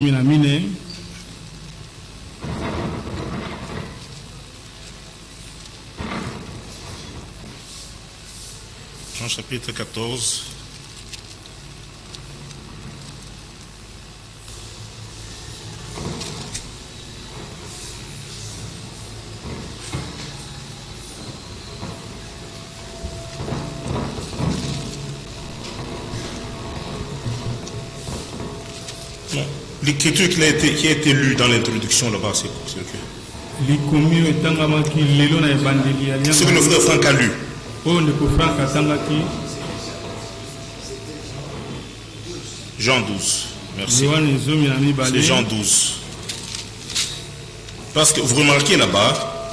Minamine. Jean chapitre 14. L'écriture qui a été lue dans l'introduction là-bas, c'est que le frère Franck a lu. Jean 12. Merci. C'est Jean 12. Parce que vous remarquez là-bas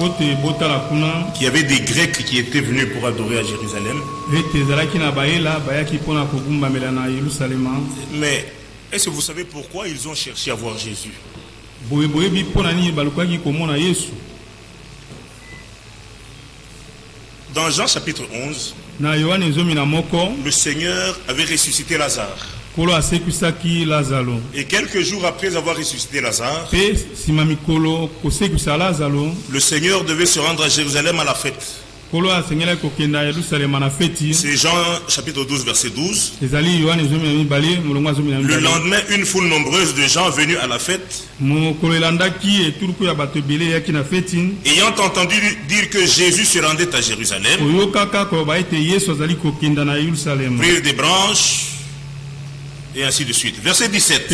qu'il y avait des Grecs qui étaient venus pour adorer à Jérusalem. Mais est-ce que vous savez pourquoi ils ont cherché à voir Jésus? Dans Jean chapitre 11, le Seigneur avait ressuscité Lazare. Et quelques jours après avoir ressuscité Lazare, le Seigneur devait se rendre à Jérusalem à la fête. C'est Jean chapitre 12 verset 12. Le lendemain, une foule nombreuse de gens venus à la fête, ayant entendu dire que Jésus se rendait à Jérusalem, prirent des branches et ainsi de suite. Verset 17.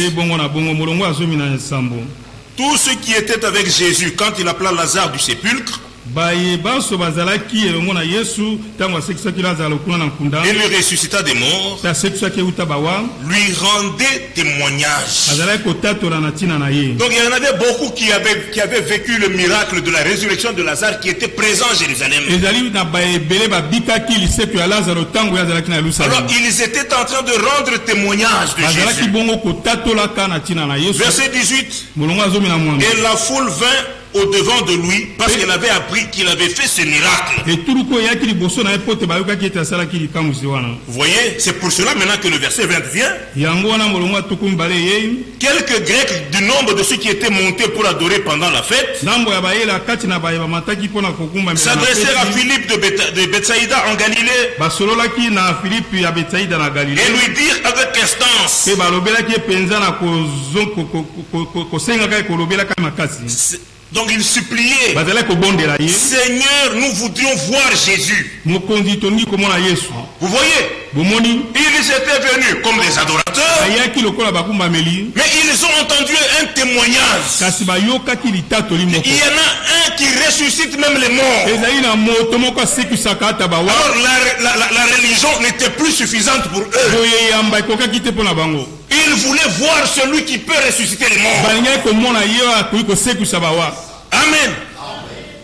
Tous ceux qui étaient avec Jésus quand il appela Lazare du sépulcre, et le ressuscita des morts, lui rendait témoignage. Donc il y en avait beaucoup qui avaient vécu le miracle de la résurrection de Lazare, qui était présent à Jérusalem. Alors ils étaient en train de rendre témoignage de Jésus. Verset 18. Et la foule vint au-devant de lui parce qu'elle avait appris qu'il avait fait ce miracle. Vous voyez, c'est pour cela maintenant que le verset 20 vient. Quelques Grecs du nombre de ceux qui étaient montés pour adorer pendant la fête s'adressèrent à Philippe de Bethsaïda en Galilée et lui dirent avec instance: donc il suppliait: Seigneur, nous voudrions voir Jésus. Vous voyez, ils étaient venus comme des adorateurs, mais ils ont entendu un témoignage. Il y en a un qui ressuscite même les morts. Alors la religion n'était plus suffisante pour eux. Ils voulaient voir celui qui peut ressusciter les morts. Amen.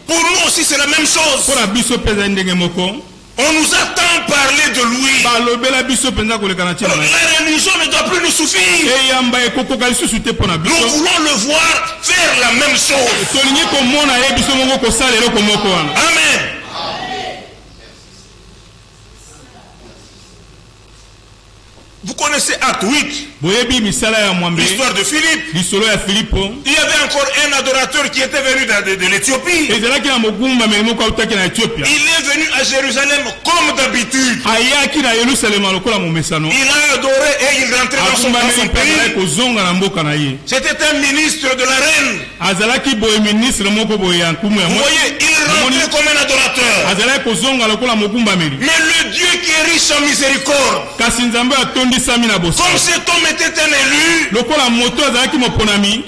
Pour nous aussi c'est la même chose. On nous a tant parlé de lui. La religion ne doit plus nous suffire. Nous voulons le voir faire la même chose. Amen. Vous connaissez Acte 8, l'histoire de Philippe. Il y avait encore un adorateur qui était venu de l'Éthiopie. Il est venu à Jérusalem comme d'habitude. Il a adoré et il rentrait dans son pays. C'était un ministre de la reine. Vous voyez, il rentrait comme un adorateur. Mais le Dieu qui est riche en miséricorde, comme cet homme était un élu,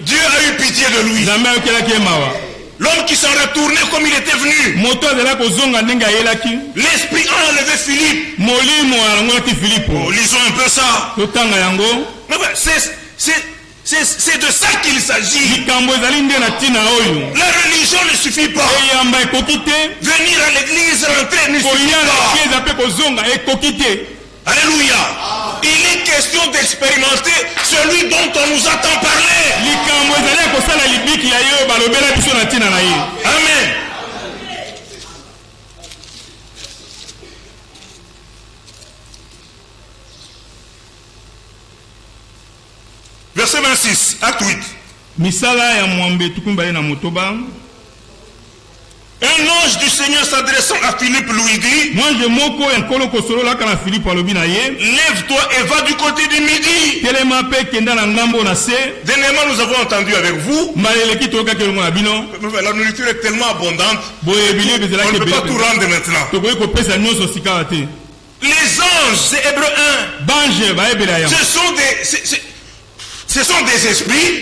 Dieu a eu pitié de lui. L'homme qui s'en retournait comme il était venu, l'esprit a enlevé Philippe. Lisons un peu ça. C'est de ça qu'il s'agit. La religion ne suffit pas. Venir à l'église, rentrer ne suffit pas. Alléluia. Il est question d'expérimenter celui dont on nous a tant parlé. Amen. Verset 25. 6, acte 8. Misala ya mwambe tukumbale na motoba. Un ange du Seigneur s'adressant à Philippe lui dit, lève-toi et va du côté du midi. Dernièrement, nous avons entendu avec vous, la nourriture est tellement abondante, on ne peut pas tout rendre maintenant. Les anges, c'est Hébreu 1, ce sont des esprits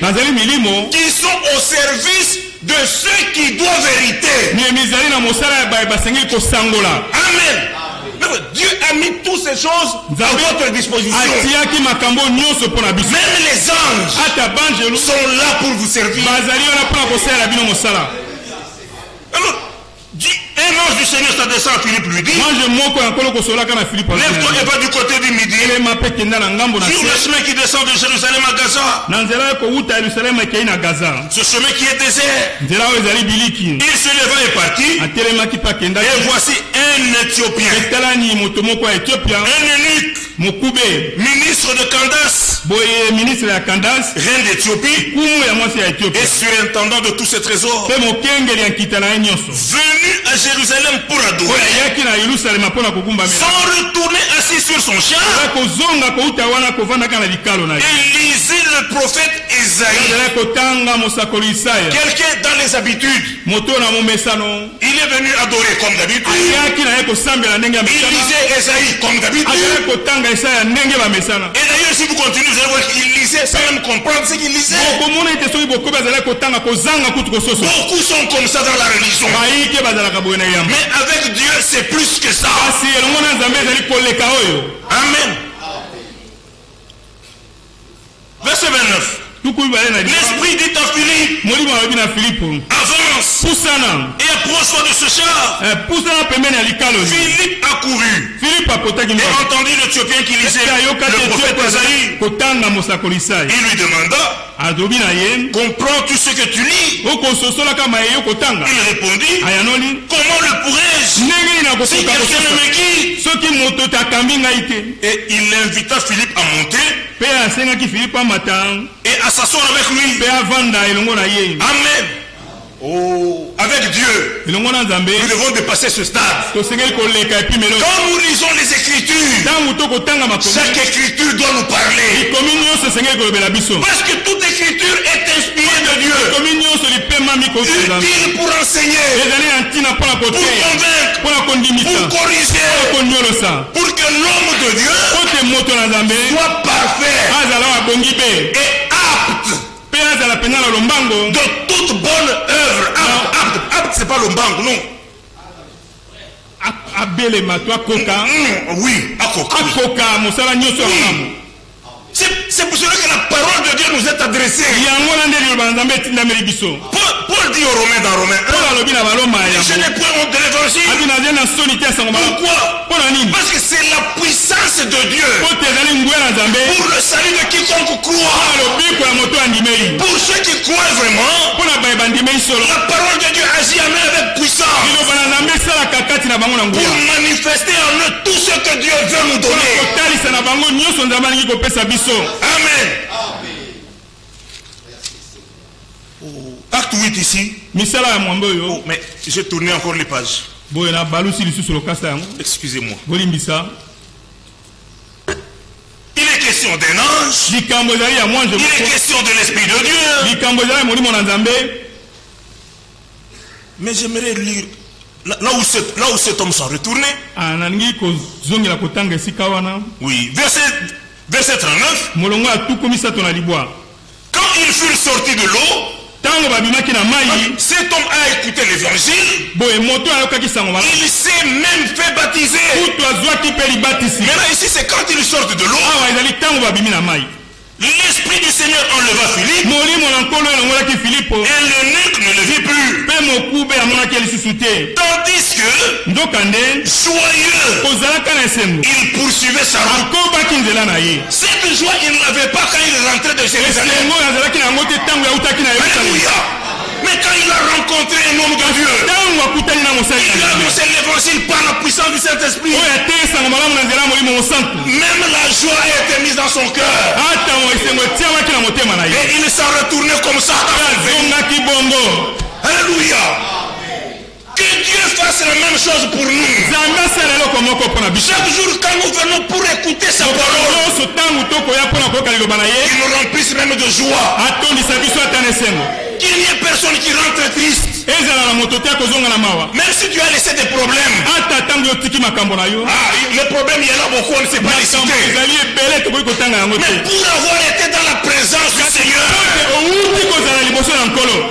qui sont au service de ceux qui doivent vérité. Amen. Dieu a mis toutes ces choses à votre disposition. Même les anges sont là pour vous servir. Alors, un ange du Seigneur s'adressant à Philippe lui dit, lève-toi et va du côté du midi, sur le chemin qui descend de Jérusalem à Gaza. Ce chemin qui est désert. Il se leva et partit. Et voici un Éthiopien, un eunuque, ministre de Candace, reine d'Éthiopie, et surintendant de tous ses trésors, venu à Jérusalem pour adorer, sans retourner assis sur son char, il lisait le prophète Isaïe. Quelqu'un dans les habitudes, il est venu adorer comme d'habitude, il lisait Isaïe comme d'habitude, et d'ailleurs si vous continuez vous allez voir qu'il lisait sans même comprendre ce qu'il lisait. Beaucoup sont comme ça dans la religion. Mais avec Dieu, c'est plus que ça. Amen. Verset 29. L'esprit dit à Philippe, avance et approche-toi de ce char. Philippe a couru et entendu l'Éthiopien qui lisait le prophète Isaïe. Il lui demanda, comprends-tu ce que tu lis? Il répondit, comment le pourrais-je si quelqu'un ne me guide? Et il invita Philippe à monter et à s'asseoir avec lui. Amen. Oh, avec Dieu, nous devons dépasser ce stade. Quand nous lisons les Écritures, chaque Écriture doit nous parler. Parce que toute Écriture est inspirée de Dieu, utile pour enseigner, pour convaincre, pour corriger, pour que l'homme de Dieu soit parfait et apte de toute bonne œuvre. Apte, c'est pas lombango, non. Oui, c'est pour cela que la parole de Dieu nous est adressée. Paul dit aux Romains dans Romains 1, je n'ai point honte de l'évangile. Pourquoi? Parce que c'est la puissance de Dieu pour le salut de quiconque croit. Pour ceux qui croient vraiment, la parole de Dieu agit en eux avec puissance pour manifester en eux tout ce que Dieu veut nous donner. Amen. Acte 8 ici. Oh, mais j'ai tourné encore les pages. Excusez-moi. Il est question d'un ange. Il est question de l'Esprit de Dieu. Mais j'aimerais lire là où cet homme s'en retourné. Oui, verset 39. Quand ils furent sortis de l'eau, cet homme a écouté l'évangile. Il s'est même fait baptiser. Maintenant ici c'est quand ils sortent de l'eau. L'Esprit du Seigneur enleva Philippe. Et l'eunuque ne le vit plus. Tandis que, joyeux, il poursuivait sa route. Cette joie, il ne l'avait pas quand il rentrait de Jérusalem. Alléluia. Mais quand il a rentré rencontré un homme de Dieu. Il a annoncé l'évangile par la puissance du Saint-Esprit. Même la joie a été mise dans son cœur. Et il s'est retourné comme ça. Alléluia. Que Dieu fasse la même chose pour nous. Chaque jour quand nous venons pour écouter sa parole, il nous remplisse même de joie. Qu'il n'y ait personne qui rentre triste. Même si tu as laissé des problèmes. Le problème il y en a beaucoup, on ne sait pas les citer. Mais pour avoir été dans la présence du Seigneur,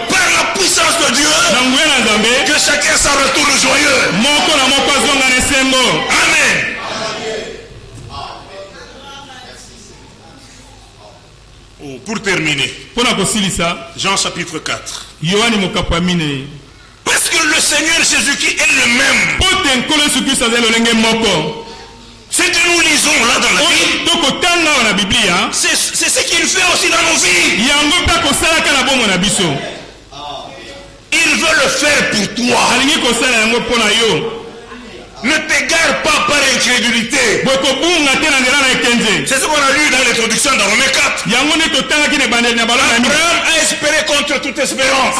par la puissance de Dieu, que chacun s'en retourne joyeux. Amen. Pour terminer, Jean chapitre 4. Parce que le Seigneur Jésus-Christ est le même. Ce que nous lisons là dans la Bible, c'est ce qu'il fait aussi dans nos vies. Il veut le faire pour toi. Ne t'égare pas par incrédulité. C'est ce qu'on a lu dans l'introduction dans Romains 4. Abraham a espéré contre toute espérance.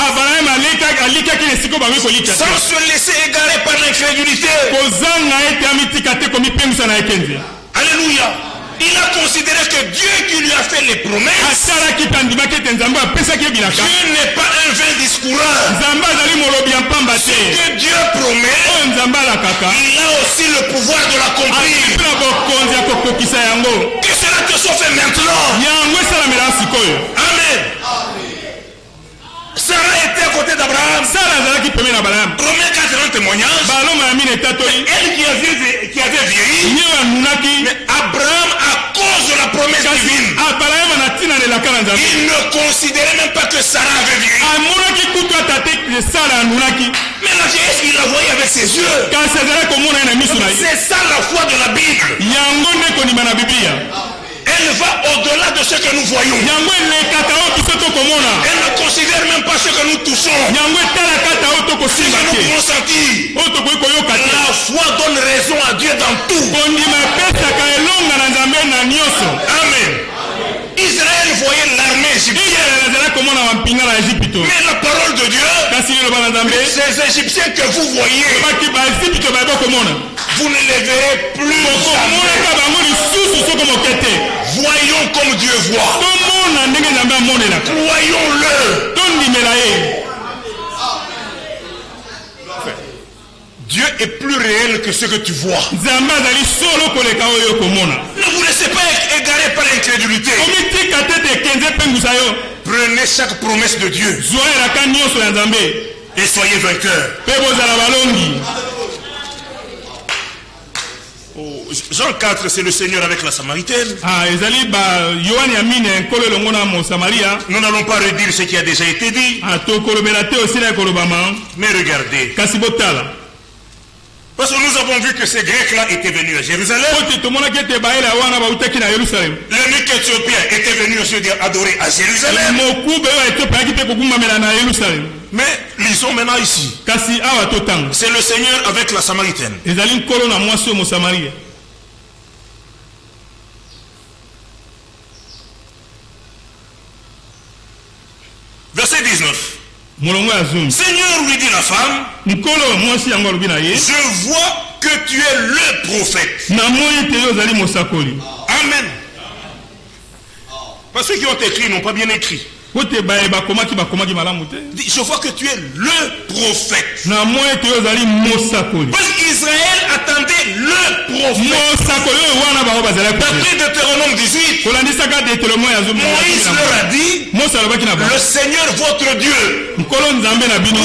Sans se laisser égarer par l'incrédulité. Alléluia. Il a considéré que Dieu qui lui a fait les promesses, Dieu n'est pas un vain discoureur. Ce que Dieu promet, il a aussi le pouvoir de l'accomplir. Que cela te soit fait maintenant. Amen. Sarah était à côté d'Abraham. Romains 4 rend témoignage. Elle qui avait vieilli. Mais Abraham, à cause de la promesse divine, il ne considérait même pas que Sarah avait vieilli. Mais la vieillesse, il la voyait avec ses yeux. C'est ça la foi de la Bible. Elle va au-delà de ce que nous voyons. Elle ne considère même pas ce que nous touchons. Ce que nous pouvons sentir. La foi donne raison à Dieu dans tout. Amen. Israël voyait l'armée égyptienne. Mais la parole de Dieu, ces Égyptiens que vous voyez, vous ne les verrez plus jamais. Voyons comme Dieu voit. Croyons-le. Dieu est plus réel que ce que tu vois. Ne vous laissez pas égarer par l'incrédulité. Prenez chaque promesse de Dieu et soyez vainqueurs. Jean 4, c'est le Seigneur avec la Samaritaine. Nous n'allons pas redire ce qui a déjà été dit. Mais regardez. Parce que nous avons vu que ces Grecs-là étaient venus à Jérusalem. L'eunuque éthiopien était venu aussi adorer à Jérusalem. Mais lisons maintenant ici. C'est le Seigneur avec la Samaritaine. Verset 19. Seigneur, lui dit la femme, je vois que tu es le prophète. Amen. Parce que ceux qui ont écrit n'ont pas bien écrit. Je vois que tu es le prophète. Parce qu'Israël attendait le prophète. D'après Deutéronome 18, Moïse leur a dit, le Seigneur votre Dieu vous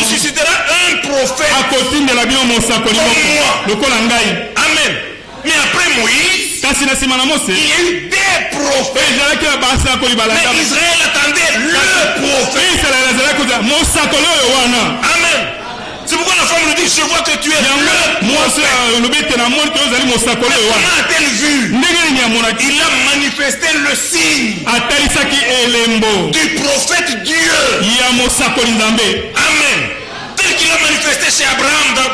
suscitera un prophète comme moi. Amen. Mais après Moïse, il y a eu des prophètes. Mais Israël attendait le prophète. Amen. C'est pourquoi la femme lui dit, je vois que tu es le prophète. Comment a-t-elle vu? Il a manifesté le signe du prophète Dieu. Amen. il a manifesté chez Abraham dans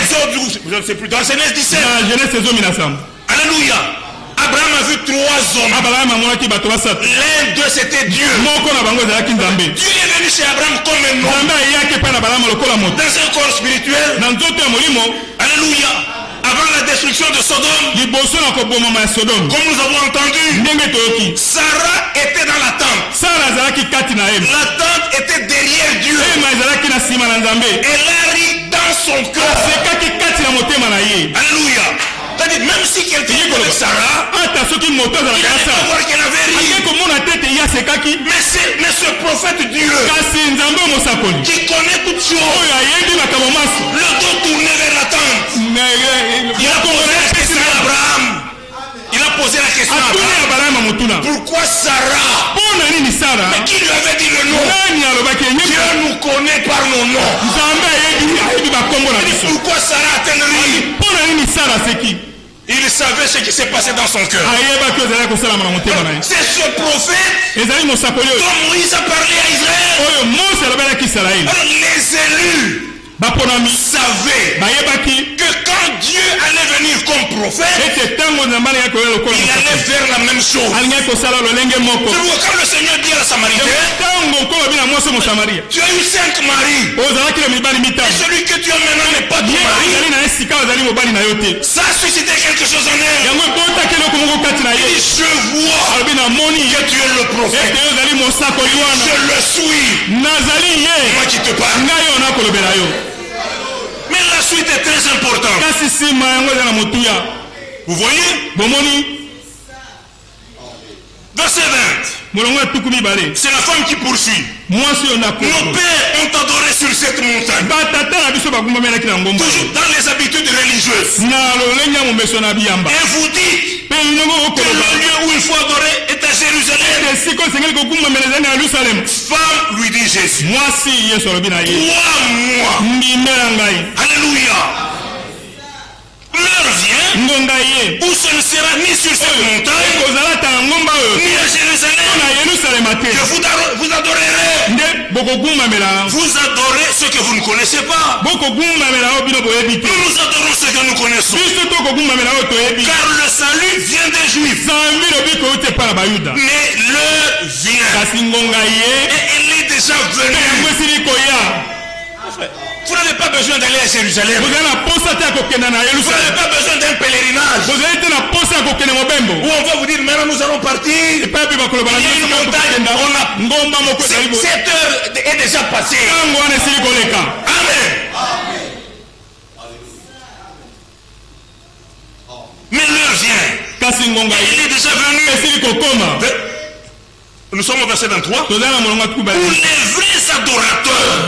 Exode, je ne sais plus, dans Genèse 17. Alléluia. Abraham a vu 3 hommes. L'un d'eux c'était Dieu. Dieu est venu chez Abraham comme un homme. Dans un corps spirituel. Alléluia. Avant la destruction de Sodome, comme nous avons entendu, Sarah était dans la tente. La tente était derrière Dieu. Elle a ri dans son cœur. Alléluia. C'est-à-dire, même si quelqu'un connaît Sarah, il allait voir qu'elle avait ri. Mais ce prophète Dieu, qui connaît toutes choses, le dos tourné vers la tente, il a posé la question à Abraham. Il a posé la question à Abraham. Pourquoi Sarah? Mais qui lui avait dit le nom? Dieu nous connaît par nos noms. Pourquoi Sarah a-t-elle ri? Il savait ce qui s'est passé dans son cœur. C'est ce prophète dont Moïse a parlé à Israël. Alors les élus savaient que quand Dieu allait venir comme prophète, il allait faire la même chose. C'est pourquoi quand le Seigneur dit à la Samaritaine, tu as eu 5 maris, et celui que tu as maintenant n'est pas ton mari. Ça a suscité quelque chose en elle. Il dit, je vois que tu es le prophète. Je le suis. Moi qui te parle. Mais la suite est très importante. Vous voyez? Verset 20. C'est la femme qui poursuit. Nos pères ont adoré sur cette montagne. Toujours dans les habitudes religieuses. Et vous dites que le lieu où il faut adorer est à Jérusalem. Femme, lui dit Jésus. Crois-moi. Alléluia. L'heure vient où ce ne sera ni sur cette montagne ni à Jérusalem que vous adorerez. Vous adorez ce que vous ne connaissez pas. Nous adorons ce que nous connaissons. Car le salut vient des Juifs. Mais l'heure vient et elle est déjà venue. Vous n'avez pas besoin d'aller à Jérusalem. Vous n'avez pas besoin d'un pèlerinage. Où on va vous dire maintenant nous allons partir. Il y a une montagne. Cette heure est déjà passée. Amen. Mais l'heure vient. Il est déjà venu. Nous sommes au verset 23. Où les vrais adorateurs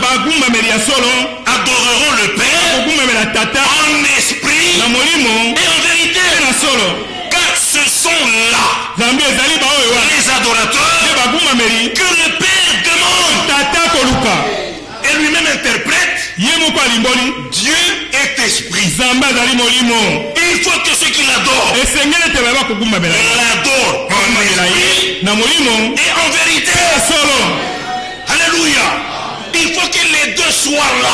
adoreront le Père en esprit et en vérité. Car ce sont là les adorateurs que le Père demande. Et lui-même interprète. Dieu est esprit. Il faut que ceux qui l'adorent l'adorent en esprit et en vérité. Alléluia. Il faut que les deux soient là.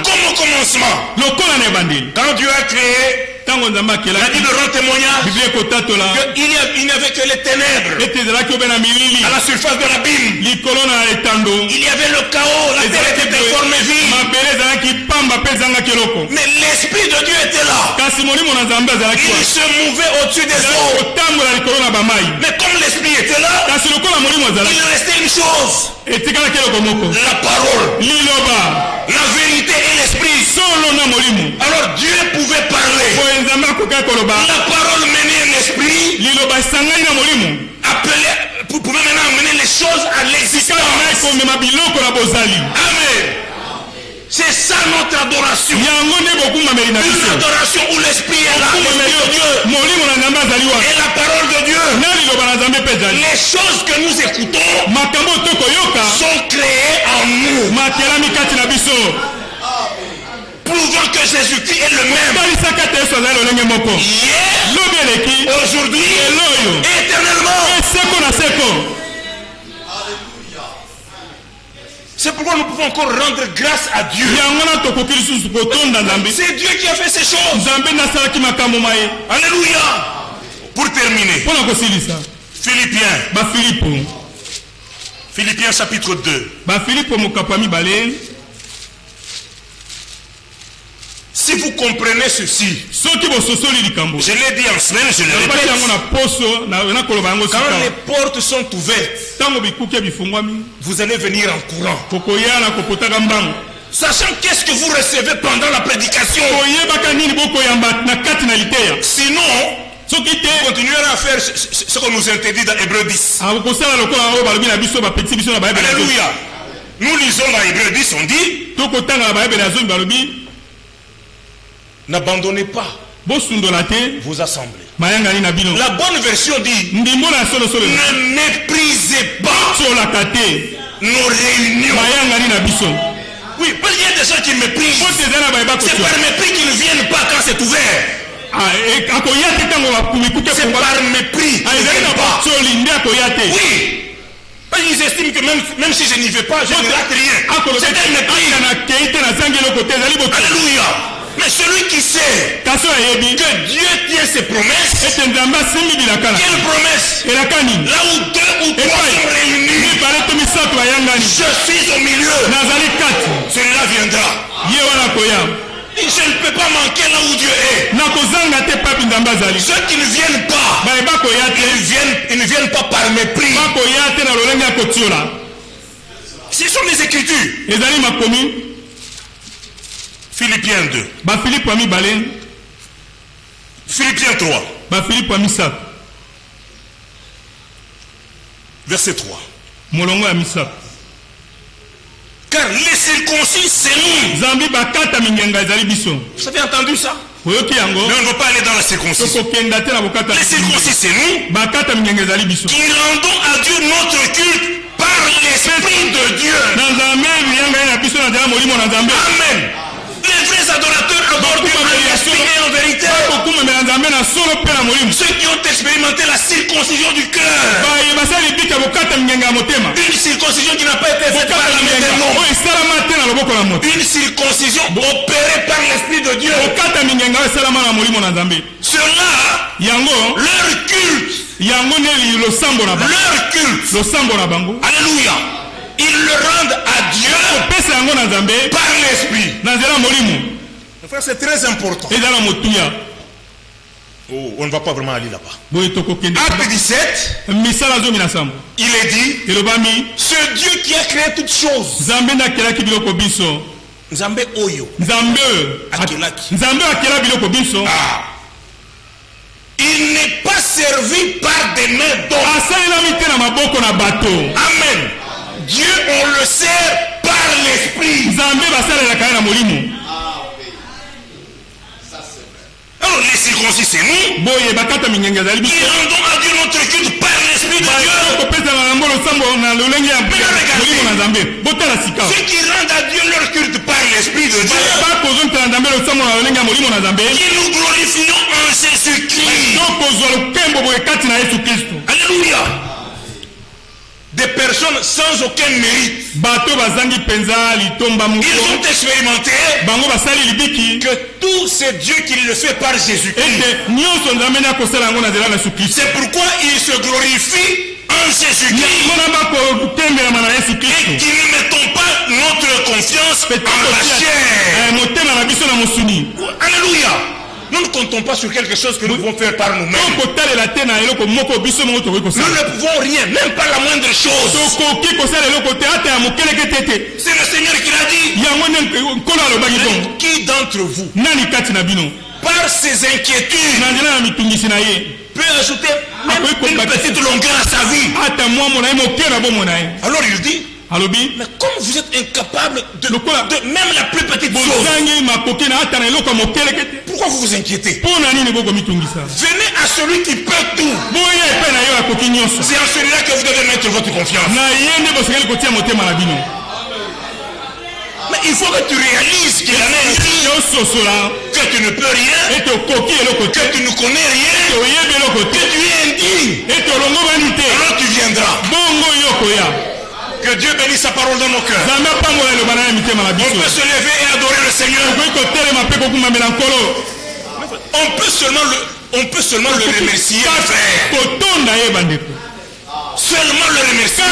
Comme au commencement. Quand Dieu a créé, la Bible rend témoignage qu'il n'y avait que les ténèbres à la surface de l'abîme. Il y avait le chaos, la terre était déformée, vide. Mais l'Esprit de Dieu était là. Il se mouvait au-dessus des eaux. Mais comme l'Esprit était là, il restait une chose. La parole, la vérité et l'Esprit. Alors Dieu pouvait parler. La parole menait l'esprit. Vous pouvez maintenant amener les choses à l'existence. Amen. C'est ça notre adoration. Une adoration où l'esprit est là, l'esprit de Dieu. Et la parole de Dieu. Les choses que nous écoutons sont créées en nous. Prouvant que Jésus-Christ est le même. Hier, aujourd'hui, éternellement. C'est pourquoi nous pouvons encore rendre grâce à Dieu. C'est Dieu qui a fait ces choses. Alléluia. Pour terminer, Philippiens chapitre 2. Si vous comprenez ceci, je l'ai dit en semaine, je le répète, quand les portes sont ouvertes, vous allez venir en courant, sachant qu'est-ce que vous recevez pendant la prédication. Sinon, vous continuerez à faire ce qu'on nous interdit dans Hébreux 10. Alléluia. Nous lisons dans Hébreux 10, on dit, n'abandonnez pas vos assemblées. La bonne version dit, ne méprisez pas nos réunions. Oui, parce qu'il y a des gens qui méprisent. C'est par mépris qu'ils ne viennent pas quand c'est ouvert. C'est par mépris qu'ils ne viennent pas. Oui. Parce qu'ils estiment que même si je n'y vais pas, je ne rate rien. C'est un mépris. Alléluia. Mais celui qui sait que Dieu tient ses promesses, quelle promesse? Là où 2 ou 3 sont réunis, je suis au milieu. Celui-là viendra. Je ne peux pas manquer là où Dieu est. Ceux qui ne viennent pas, ils ne viennent pas par mépris. Ce sont les Écritures. Philippiens 2. Philippiens 3. Verset 3. Car les circoncis, c'est nous. Vous avez entendu ça? Mais on ne va pas aller dans la circoncision. Les circoncis, c'est nous qui rendons à Dieu notre culte par l'Esprit de Dieu. Amen. Les vrais adorateurs adorent Dieu en esprit et en vérité. Ceux qui ont expérimenté la circoncision du cœur. Une circoncision qui n'a pas été faite par la main de l'homme. Une circoncision opérée par l'Esprit de Dieu. Ceux-là, leur culte. Alléluia. Ils le rendent à Dieu par l'Esprit. C'est très important. Oh, on ne va pas vraiment aller là-bas. Acte 17, il est dit, ce Dieu qui a créé toutes choses. Nzambe Oyo. Il n'est pas servi par des mains d'hommes. Amen. Dieu, on le sert par l'Esprit. Alors les circoncis, c'est nous. Qui rendons à Dieu notre culte par l'Esprit de Dieu. Ceux qui rendent à Dieu leur culte par l'Esprit de Dieu, qui nous glorifions en Jésus-Christ. Alléluia. Des personnes sans aucun mérite. Ils ont expérimenté que tout c'est Dieu qui le fait par Jésus-Christ. C'est pourquoi ils se glorifient en Jésus-Christ. Et qui ne mettons pas notre confiance en la chair. Alléluia. Nous ne comptons pas sur quelque chose que nous pouvons faire par nous-mêmes. Nous ne pouvons rien, même pas la moindre chose. C'est le Seigneur qui l'a dit. Qui d'entre vous, par ses inquiétudes, peut ajouter même une petite longueur à sa vie? Alors il dit, mais comme vous êtes incapable de même la plus petite chose, pourquoi vous vous inquiétez? Venez à celui qui peut tout. C'est en celui-là que vous devez mettre votre confiance. Mais il faut que tu réalises qu'il en est ainsi, que tu ne peux rien, que tu ne connais rien, que tu es indigne. Alors tu viendras. Que Que Dieu bénisse sa parole dans nos cœurs. On peut se lever et adorer le Seigneur. On peut seulement le remercier, frère. Seulement le remercier.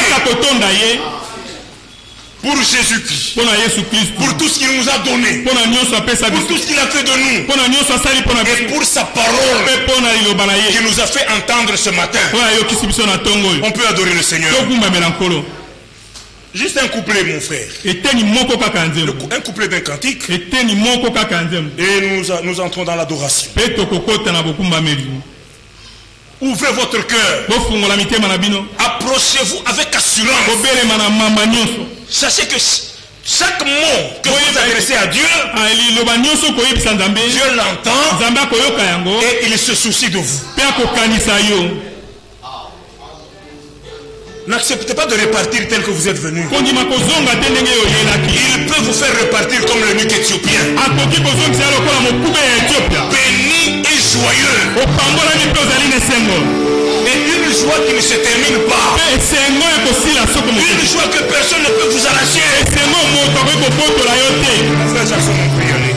Pour Jésus-Christ. Pour tout ce qu'il nous a donné. Pour tout ce qu'il a fait de nous. Et pour sa parole qui nous a fait entendre ce matin. On peut adorer le Seigneur. Juste un couplet, mon frère. Un couplet d'un cantique. Et nous entrons dans l'adoration. Ouvrez votre cœur. Approchez-vous avec assurance. Sachez que chaque mot que vous adressez à Dieu, Dieu l'entend et il se soucie de vous. N'acceptez pas de repartir tel que vous êtes venu. Il peut vous faire repartir comme le nuque éthiopien. Béni et joyeux. Et une joie qui ne se termine pas. Une joie que personne ne peut vous arracher. Mon frère Jackson, on peut y aller.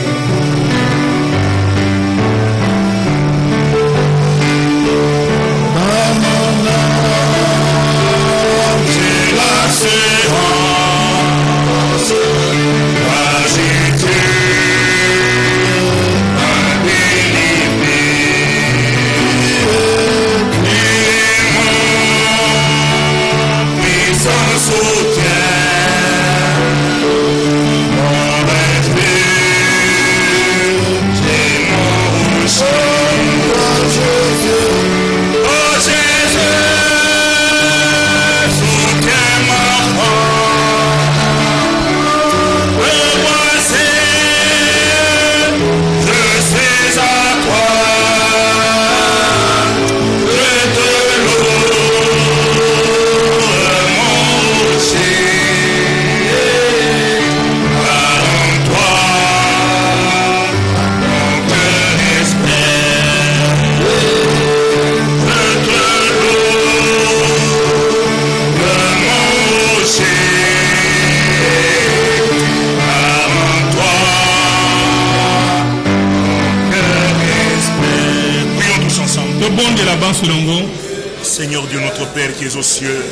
Seigneur Dieu, notre Père qui es aux cieux,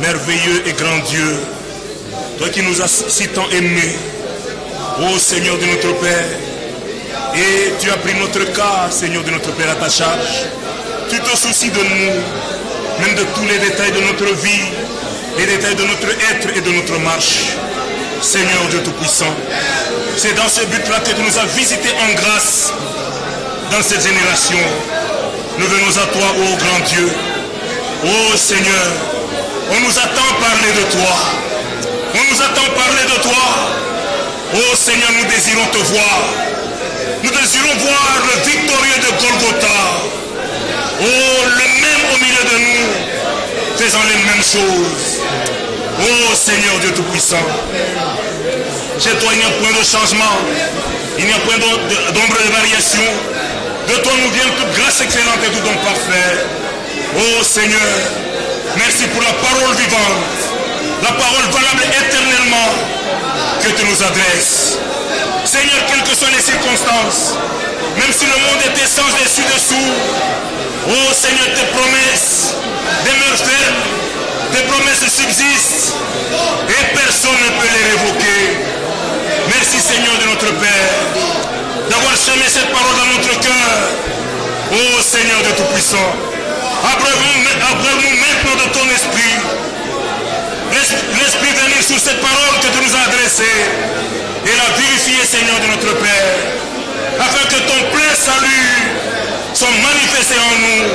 merveilleux et grand Dieu, toi qui nous as si tant aimés, ô Seigneur de notre Père, et tu as pris notre cas, Seigneur de notre Père, à ta charge. Tu te soucies de nous, même de tous les détails de notre vie, les détails de notre être et de notre marche. Seigneur Dieu Tout-Puissant, c'est dans ce but-là que tu nous as visités en grâce dans cette génération. Nous venons à toi, ô grand Dieu. Ô Seigneur, on nous attend parler de toi. On nous attend parler de toi. Ô Seigneur, nous désirons te voir. Nous désirons voir le victorieux de Golgotha. Oh, le même au milieu de nous, faisant les mêmes choses. Ô Seigneur Dieu Tout-Puissant, chez toi il n'y a point de changement, il n'y a point d'ombre de variation. De toi nous vient toute grâce excellente et tout don parfait. Oh Seigneur, merci pour la parole vivante, la parole valable éternellement que tu nous adresses. Seigneur, quelles que soient les circonstances, même si le monde était sans dessus-dessous, oh Seigneur, tes promesses demeurent fermes, tes promesses subsistent et personne ne peut les révoquer. Merci Seigneur de notre Père d'avoir semé cette parole dans notre cœur. Oh Seigneur de Tout-Puissant, abreuve-nous maintenant de ton esprit. L'esprit venir sur cette parole que tu nous as adressée et la vérifier, Seigneur de notre Père, afin que ton plein salut soit manifesté en nous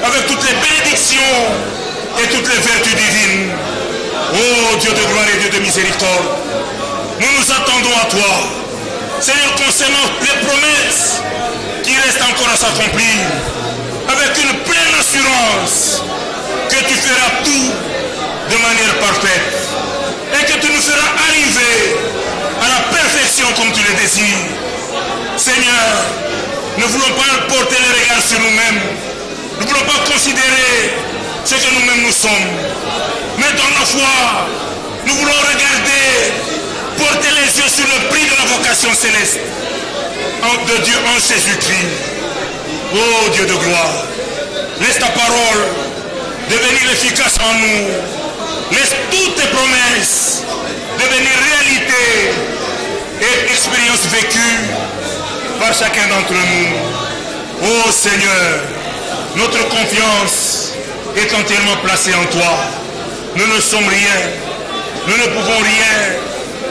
avec toutes les bénédictions et toutes les vertus divines. Oh Dieu de gloire et Dieu de miséricorde, nous nous attendons à toi, Seigneur, concernant les promesses qui restent encore à s'accomplir, avec une pleine assurance que tu feras tout de manière parfaite et que tu nous feras arriver à la perfection comme tu le désires. Seigneur, ne voulons pas porter les regards sur nous-mêmes, ne voulons pas considérer ce que nous-mêmes nous sommes, mais dans la la foi, nous voulons regarder, porter les yeux sur le prix de la vocation céleste de Dieu en Jésus-Christ. Oh Dieu de gloire, laisse ta parole devenir efficace en nous. Laisse toutes tes promesses devenir réalité et expérience vécue par chacun d'entre nous. Oh Seigneur, notre confiance est entièrement placée en toi. Nous ne sommes rien, nous ne pouvons rien,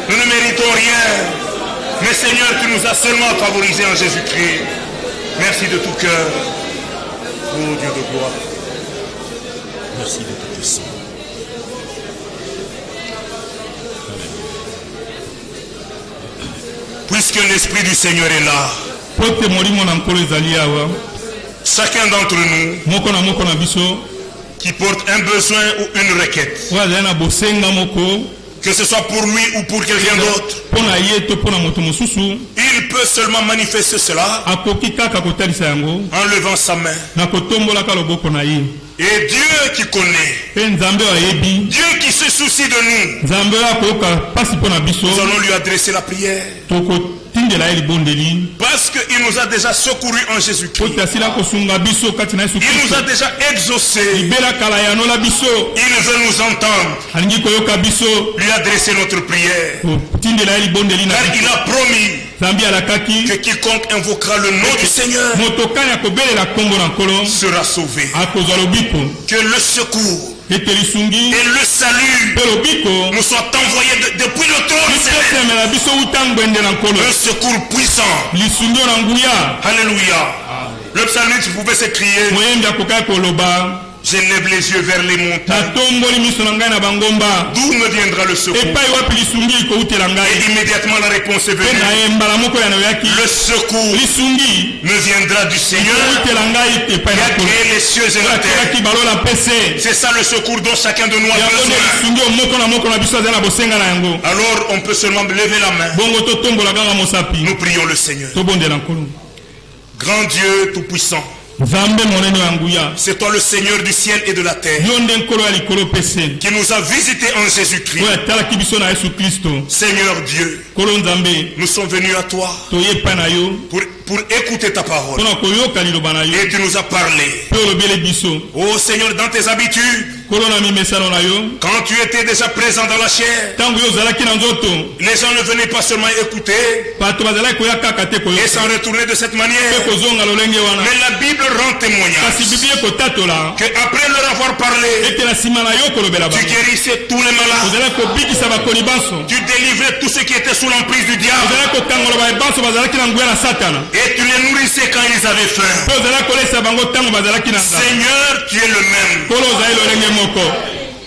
nous ne méritons rien. Mais Seigneur, tu nous as seulement favorisés en Jésus-Christ. Merci de tout cœur. Oh Dieu de gloire. Merci de tout puissant. Puisque l'Esprit du Seigneur est là, chacun d'entre nous qui porte un besoin ou une requête, que ce soit pour lui ou pour quelqu'un d'autre, il peut seulement manifester cela en levant sa main. Et Dieu qui connaît, Dieu qui se soucie de nous, nous allons lui adresser la prière. Parce qu'il nous a déjà secourus en Jésus-Christ. Il nous a déjà exaucés. Il veut nous entendre, lui adresser notre prière. Car il a promis que quiconque invoquera le nom du Seigneur sera sauvé. Que le secours et le salut nous soient envoyés depuis le trône céleste. Un secours puissant. Alléluia. Le psalmiste pouvait s'écrier: je lève les yeux vers les montagnes. D'où me viendra le secours? Et immédiatement la réponse est venue. Le secours me viendra du Seigneur qui a créé les cieux et la terre. C'est ça le secours dont chacun de nous a besoin. Alors on peut seulement lever la main. Nous prions le Seigneur. Grand Dieu tout-puissant, c'est toi le Seigneur du ciel et de la terre qui nous a visités en Jésus-Christ. Seigneur Dieu, nous sommes venus à toi pour écouter ta parole. Et tu nous as parlé. Oh Seigneur, dans tes habitudes, quand tu étais déjà présent dans la chair, les gens ne venaient pas seulement écouter et s'en retourner de cette manière. Mais la Bible rend témoignage qu'après leur avoir parlé, tu guérissais tous les malades, tu délivrais tous ceux qui étaient sous l'emprise du diable, et tu les nourrissais quand ils avaient faim. Seigneur, tu es le même.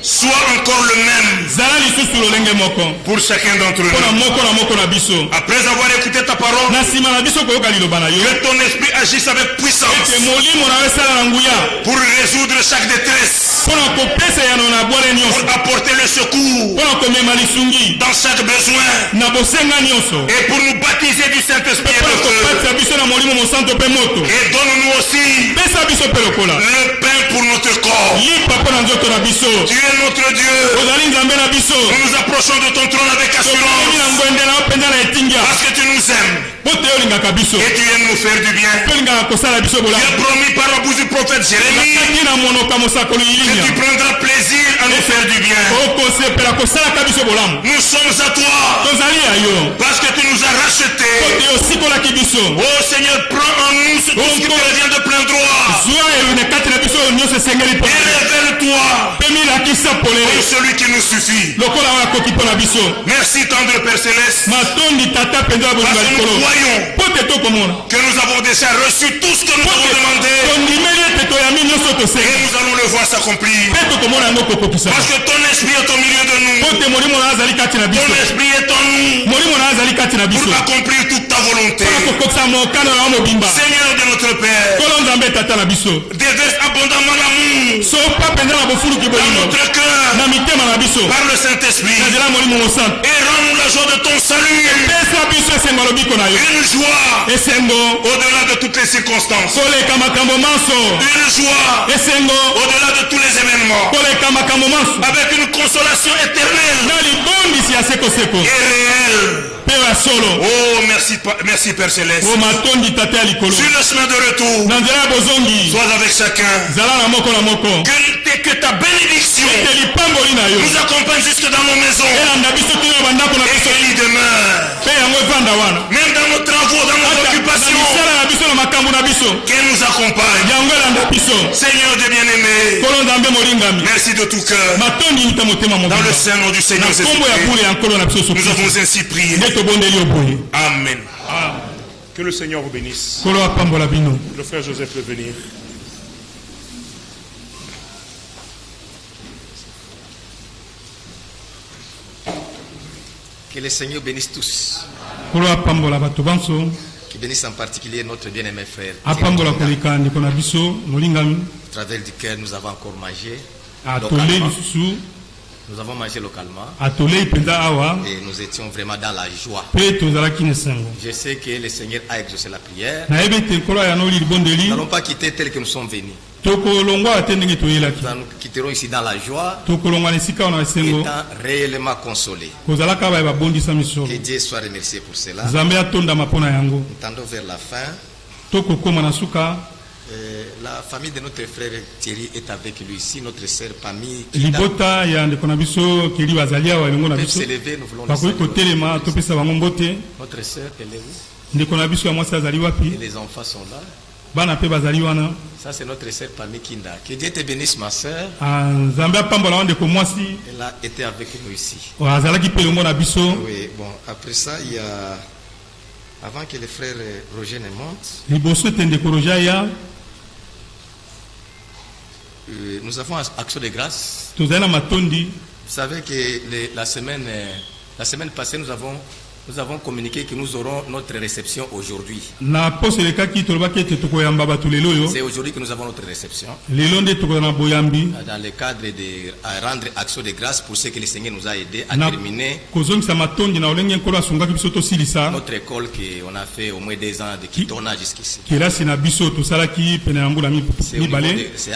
Sois encore le même pour chacun d'entre nous. Après avoir écouté ta parole, que ton esprit agisse avec puissance pour résoudre chaque détresse, pour apporter le secours dans chaque besoin, et pour nous baptiser du Saint-Esprit et de feu. Et donne-nous aussi le pain pour notre corps. Tu es notre Dieu. Nous nous approchons de ton trône avec assurance parce que tu nous aimes et tu aimes nous faire du bien. Tu as promis par la bouche du prophète Jérémie que tu prendras plaisir à nous faire du bien. Nous sommes à toi parce que tu nous as rachetés. Oh Seigneur, prends en nous ce qui te revient de plein droit et révèle-toi comme celui qui nous suffit. Merci tendre Père Céleste, parce que nous croyons que nous avons déjà reçu tout ce que nous avons demandé et nous allons le voir s'accomplir parce que ton esprit est au milieu de nous. Ton esprit est en nous pour accomplir toute ta volonté. Seigneur de notre Père, déverse abondamment l'amour dans notre cœur par le Saint-Esprit et rends-nous la joie de ton salut, une joie au-delà de toutes les circonstances, une joie au-delà de tous les événements, avec une consolation éternelle et réelle. Oh, merci Père Céleste. Sur le chemin de retour, sois avec chacun. Que ta bénédiction nous accompagne jusque dans nos maisons. Et qu'elle y demeure. Même dans nos travaux, dans nos occupations. Qu'elle nous accompagne. Seigneur de bien-aimé, merci de tout cœur. Dans le saint nom du Seigneur Jésus-Christ, nous avons ainsi prié. Amen. Que le Seigneur vous bénisse. Le frère Joseph peut venir. Que le Seigneur bénisse tous. Qui bénisse en particulier notre bien-aimé frère. À travers duquel nous avons encore mangé. Nous avons mangé localement et nous étions vraiment dans la joie. Je sais que le Seigneur a exaucé la prière. Nous n'allons pas quitter tel que nous sommes venus. Nous quitterons ici dans la joie, étant réellement consolés. Que Dieu soit remercié pour cela. Nous tendons vers la fin. La famille de notre frère Thierry est avec lui ici, notre sœur Pammy. Notre sœur est là. Et les enfants sont là. Ça c'est notre sœur Pammy Kinda. Que Dieu te bénisse ma sœur. Elle a été avec nous ici. Oui, bon, après ça il y a... Avant que le frère Roger ne monte, nous avons action de grâce. Vous savez que la semaine passée, nous avons communiqué que nous aurons notre réception aujourd'hui. C'est aujourd'hui que nous avons notre réception. Dans le cadre de rendre action de grâce pour ce que le Seigneur nous a aidé à terminer notre école qu'on a fait au moins 2 ans de Kitona jusqu'ici. C'est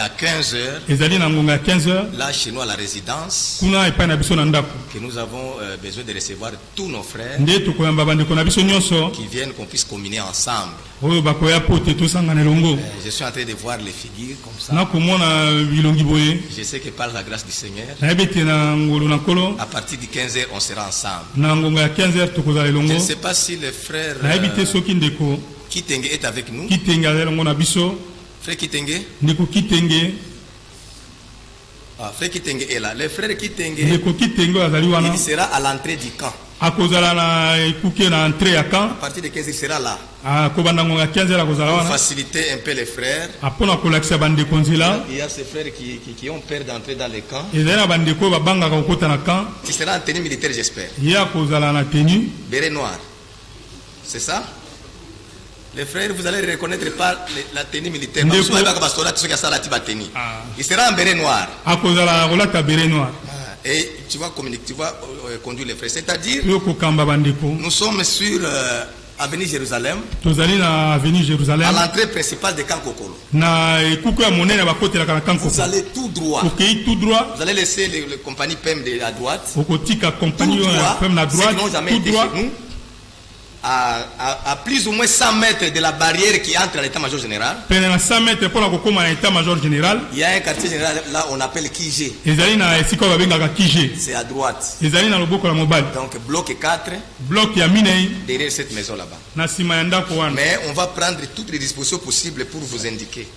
à 15h. Là, chez nous à la résidence, que nous avons besoin de recevoir tous nos frères qui viennent, qu'on puisse communier ensemble. Je suis en train de voir les figures comme ça. Je sais que par la grâce du Seigneur, à partir de 15h, on sera ensemble. Je ne sais pas si le frère Kitenge est avec nous. Frère Kitenge? Frère Kitenge est là. Le frère Kitenge, il sera à l'entrée du camp. À partir de 15 il sera là. Pour faciliter un peu les frères. Il y a ces frères qui ont peur d'entrer dans les camps. Tu seras en tenue militaire, j'espère. Béret noir. C'est ça? Les frères, vous allez reconnaître par la tenue militaire. Il sera en béret noir. Et tu vas communiquer, tu vas conduire les frères. C'est-à-dire, nous sommes sur Avenue Jérusalem. À l'entrée principale de Kankokolo. Vous allez tout droit. Vous allez laisser les compagnies PEM à droite. Tout droit. Ceux qui n'ont jamais été chez nous. À plus ou moins 100 mètres de la barrière qui entre à l'état-major général. Il y a un quartier général là, on appelle Kijé. C'est à droite. Donc bloc 4. Derrière cette maison là-bas. Mais on va prendre toutes les dispositions possibles pour vous indiquer.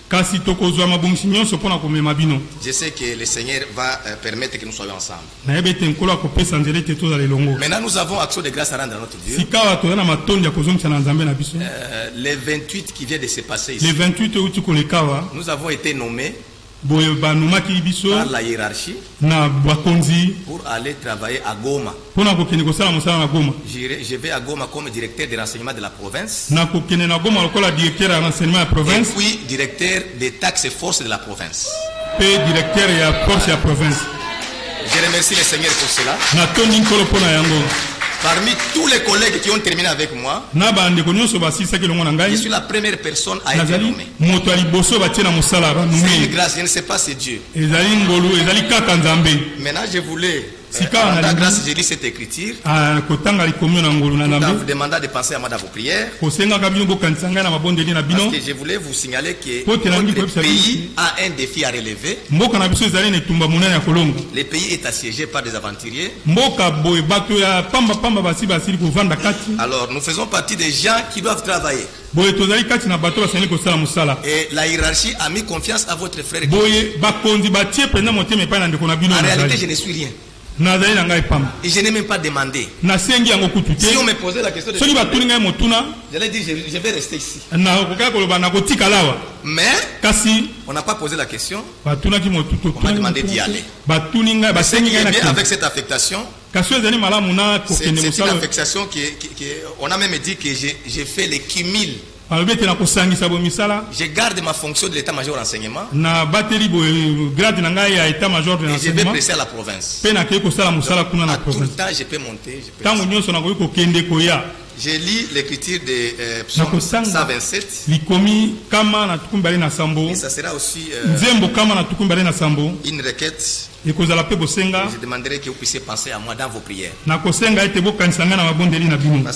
Je sais que le Seigneur va permettre que nous soyons ensemble. Maintenant nous avons action de grâce à rendre à notre Dieu. Les 28 qui vient de se passer ici, nous avons été nommés par la hiérarchie pour aller travailler à Goma. Je vais à Goma comme directeur de renseignement de la province et puis directeur des taxes et forces de la province. Je remercie le Seigneur pour cela. Parmi tous les collègues qui ont terminé avec moi, je suis la première personne à être nommée. C'est une grâce, je ne sais pas, c'est Dieu. Maintenant, je voulais rendre la grâce, j'ai lu cette écriture. En vous demandant de penser à moi dans vos prières. Parce que je voulais vous signaler que notre pays a un défi à relever. Le pays est assiégé par des aventuriers. Alors nous faisons partie des gens qui doivent travailler. Et la hiérarchie a mis confiance à votre frère. En réalité, je ne suis rien. Et je n'ai même pas demandé. Si on me posait la question de j'allais dire je vais rester ici. Mais on n'a pas posé la question. On m'a demandé d'y aller. Mais ce qui est bien avec cette affectation, c'est une affectation on a même dit que j'ai fait les cumuls. Je garde ma fonction de l'état-major renseignement. Et je vais presser à la province. Donc, à tout le temps, je peux monter. J'ai lu l'écriture de Psaume 127. Et ça sera aussi une requête. Je demanderai que vous puissiez penser à moi dans vos prières. Parce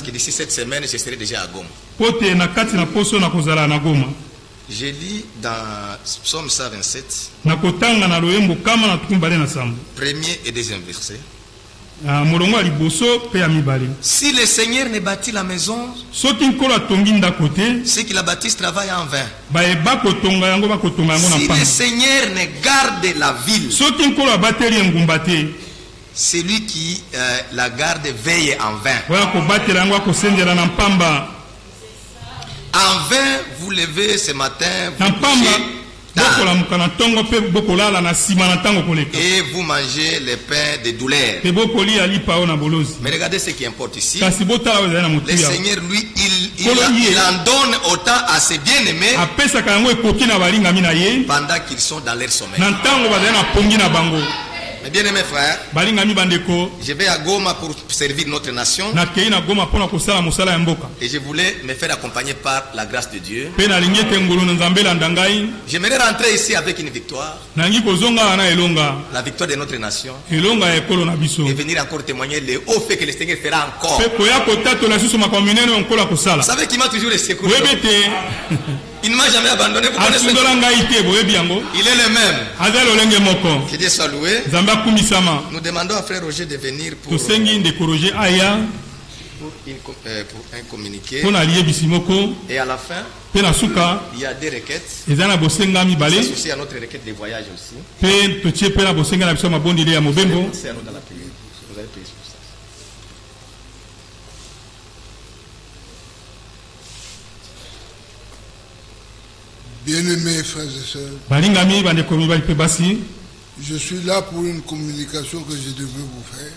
que d'ici cette semaine, je serai déjà à Goma. J'ai lu dans Psaume 127, premier et deuxième verset. Si le Seigneur ne bâtit la maison, ceux qui la bâtissent travaillent en vain. Si le Seigneur ne garde la ville, celui qui la garde veille en vain. En vain, vous levez ce matin, vous couchez tard, et vous mangez les pains de douleur. Mais regardez ce qui importe ici. Le Seigneur, lui, il en donne autant à ses bien-aimés pendant qu'ils sont dans leur sommeil. Mes bien-aimés frères, je vais à Goma pour servir notre nation. Et je voulais me faire accompagner par la grâce de Dieu. J'aimerais rentrer ici avec une victoire. La victoire de notre nation. Et venir encore témoigner le haut fait que le Seigneur fera encore. Vous savez qui m'a toujours secouru? Il ne m'a jamais abandonné. Vous connaissez? Il est le même. Que Dieu soit loué. Nous demandons à frère Roger de venir pour un communiqué. Et à la fin, il y a des requêtes. C'est associé à notre requête de voyage aussi. Vous allez prier pour ça. Bien-aimés frères et sœurs, je suis là pour une communication que je devais vous faire.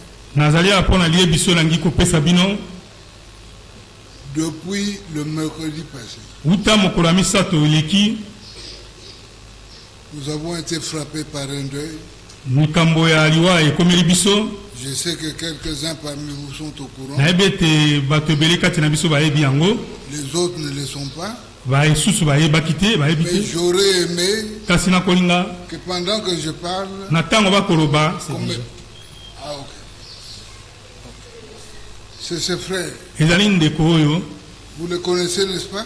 Depuis le mercredi passé, nous avons été frappés par un deuil. Je sais que quelques-uns parmi vous sont au courant. Les autres ne le sont pas. Mais j'aurais aimé que pendant que je parle, c'est ce frère. Vous le connaissez, n'est-ce pas?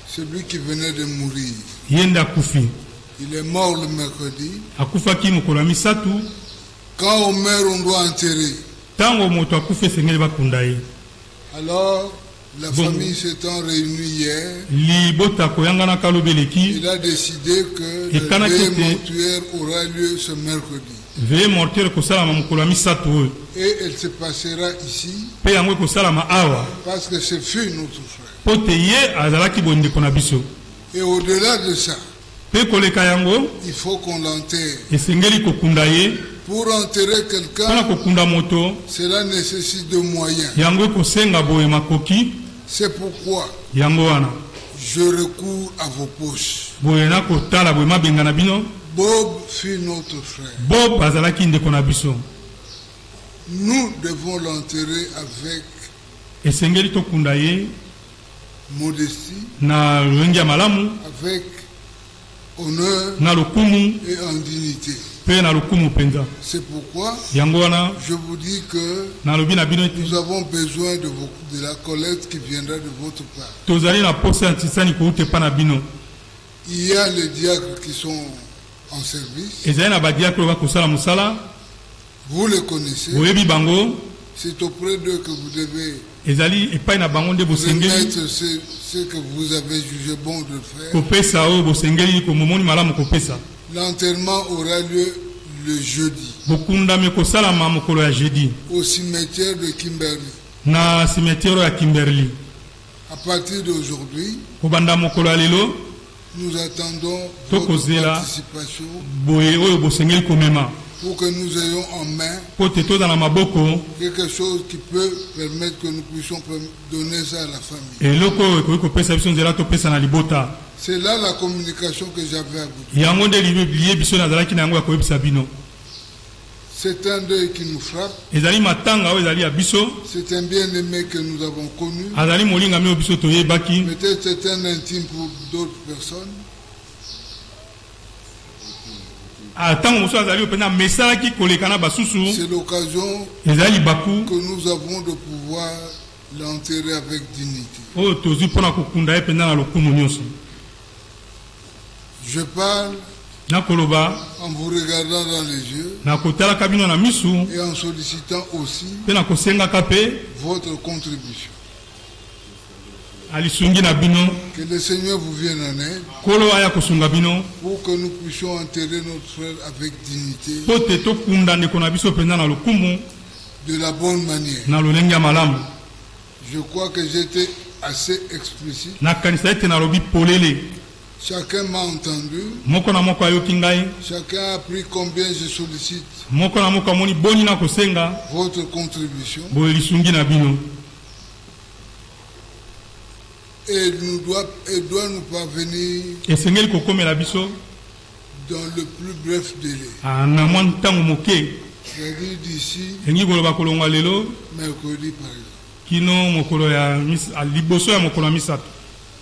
Celui qui venait de mourir. Il est mort le mercredi. Quand on meurt, on doit enterrer. Alors, la famille s'étant réunie hier, il a décidé que le veille mortuaire aura lieu ce mercredi. Et elle se passera ici parce que ce fut notre frère. Et au-delà de ça, il faut qu'on l'enterre. Pour enterrer quelqu'un, cela nécessite de moyens. C'est pourquoi je recours à vos poches. Bob fut notre frère. Nous devons l'enterrer avec modestie, avec honneur et en dignité. C'est pourquoi je vous dis que nous avons besoin de la collecte qui viendra de votre part. Il y a les diacres qui sont en service. Vous les connaissez. C'est auprès d'eux que vous devez remettre ce que vous avez jugé bon de faire. L'enterrement aura lieu le jeudi au cimetière de Kimberley. À partir d'aujourd'hui, nous attendons votre participation pour que nous ayons en main quelque chose qui peut permettre que nous puissions donner ça à la famille. C'est là la communication que j'avais à vous dire. C'est un deuil qui nous frappe. C'est un bien-aimé que nous avons connu. Peut-être c'est un intime pour d'autres personnes. C'est l'occasion que nous avons de pouvoir l'enterrer avec dignité. Je parle en vous regardant dans les yeux et en sollicitant aussi votre contribution. Que le Seigneur vous vienne en aide pour que nous puissions enterrer notre frère avec dignité, de la bonne manière. Je crois que j'étais assez explicite. Chacun m'a entendu. Chacun a appris combien je sollicite votre contribution. Et doit nous parvenir dans le plus bref délai. C'est-à-dire d'ici mercredi par exemple.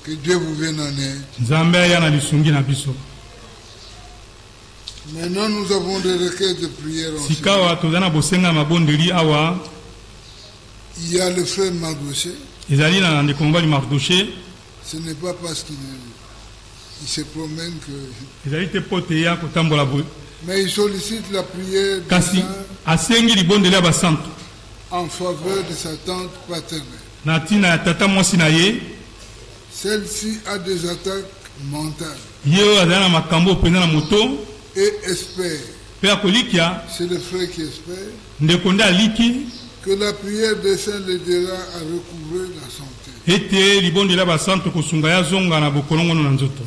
Que Dieu vous vienne en aide. Maintenant, nous avons des requêtes de prière. Il y a le frère Mardoché. Ce n'est pas parce qu'il se promène que... Mais il sollicite la prière en faveur de sa tante paternelle. Celle-ci a des attaques mentales et espère, c'est le frère qui espère, que la prière des saints l'aidera à recouvrer la santé.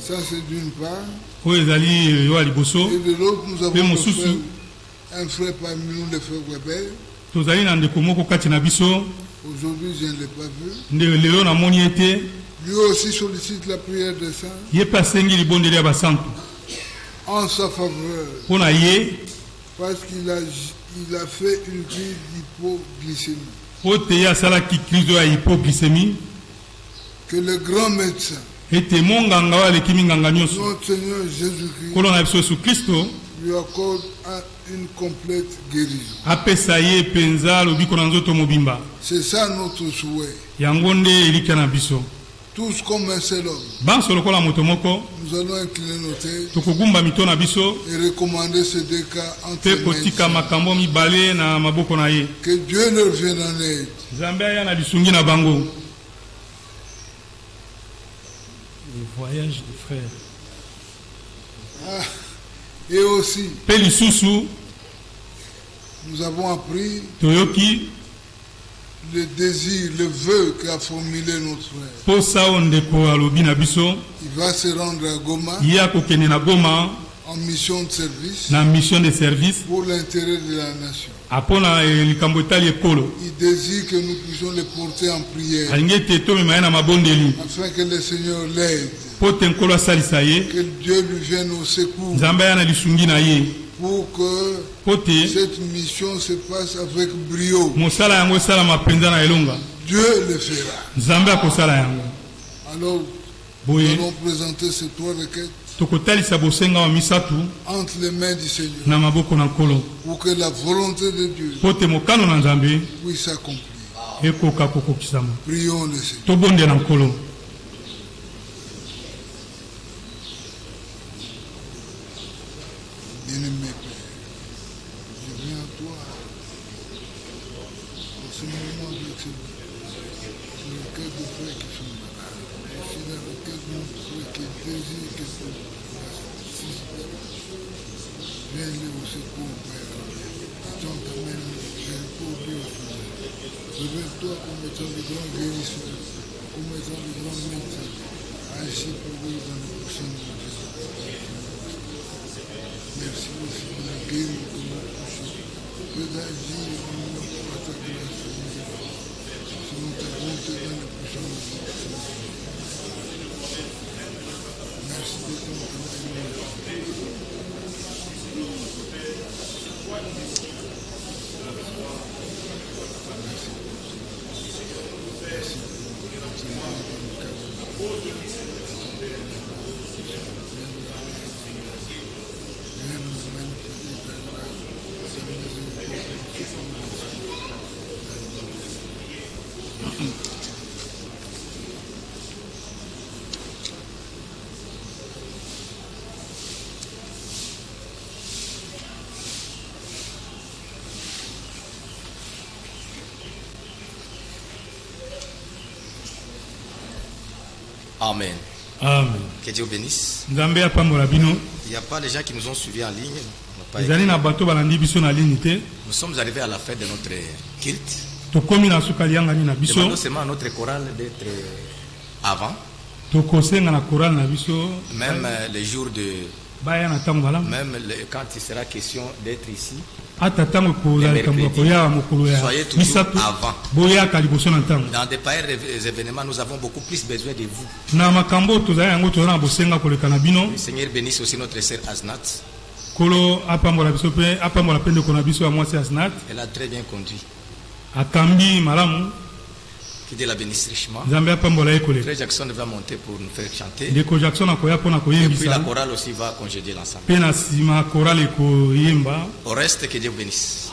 Ça c'est d'une part. Et de l'autre, nous avons un frère parmi nous, le frère Weber. Aujourd'hui, je ne l'ai pas vu. Lui aussi sollicite la prière des saints en sa faveur, parce qu'il a fait une crise d'hypoglycémie. Que le grand médecin, notre Seigneur Jésus-Christ, lui accorde une complète guérison. C'est ça notre souhait. Tous comme un seul homme. Nous allons incliner nos têtes et recommander ces deux cas entre les mains. Que Dieu leur vienne en aide. Le voyage des frères. Et aussi, nous avons appris le désir, le vœu qu'a formulé notre frère. Il va se rendre à Goma en mission de service pour l'intérêt de la nation. Il désire que nous puissions le porter en prière afin que le Seigneur l'aide, que Dieu lui vienne au secours pour que cette mission se passe avec brio. Dieu le fera. Alors, nous allons présenter ces 3 requêtes entre les mains du Seigneur pour que la volonté de Dieu puisse s'accomplir. Prions le Seigneur. Bien-aimé Père, je viens à toi en ce moment avec ces requêtes de frères qui sont malades. C'est la requête de mon frère qui désire que tu viens le au secours, Père. Dans ta main, je repose Dieu. Révèle-toi comme étant le grand guérisseur, comme étant le grand médecin. Agis pour lui dans le prochain moment. Merci aussi pour la guérison que nous touchons. Peu d'agir en nous par ta grâce, selon ta bonté dans le prochain moment. Merci de ton amour. Amen. Amen. Que Dieu bénisse. Il n'y a pas de gens qui nous ont suivis en ligne. Nous sommes arrivés à la fin de notre culte. Demandons seulement à notre chorale d'être avant. Même les jours de... Même quand il sera question d'être ici. Soyez toujours avant. Dans des pareils événements, nous avons beaucoup plus besoin de vous. Le Seigneur bénisse aussi notre sœur Asnat. Elle a très bien conduit. Qui de la bénisse richement. Frère Jackson va monter pour nous faire chanter. Et puis la chorale aussi va congédier l'ensemble. Au reste, que Dieu bénisse.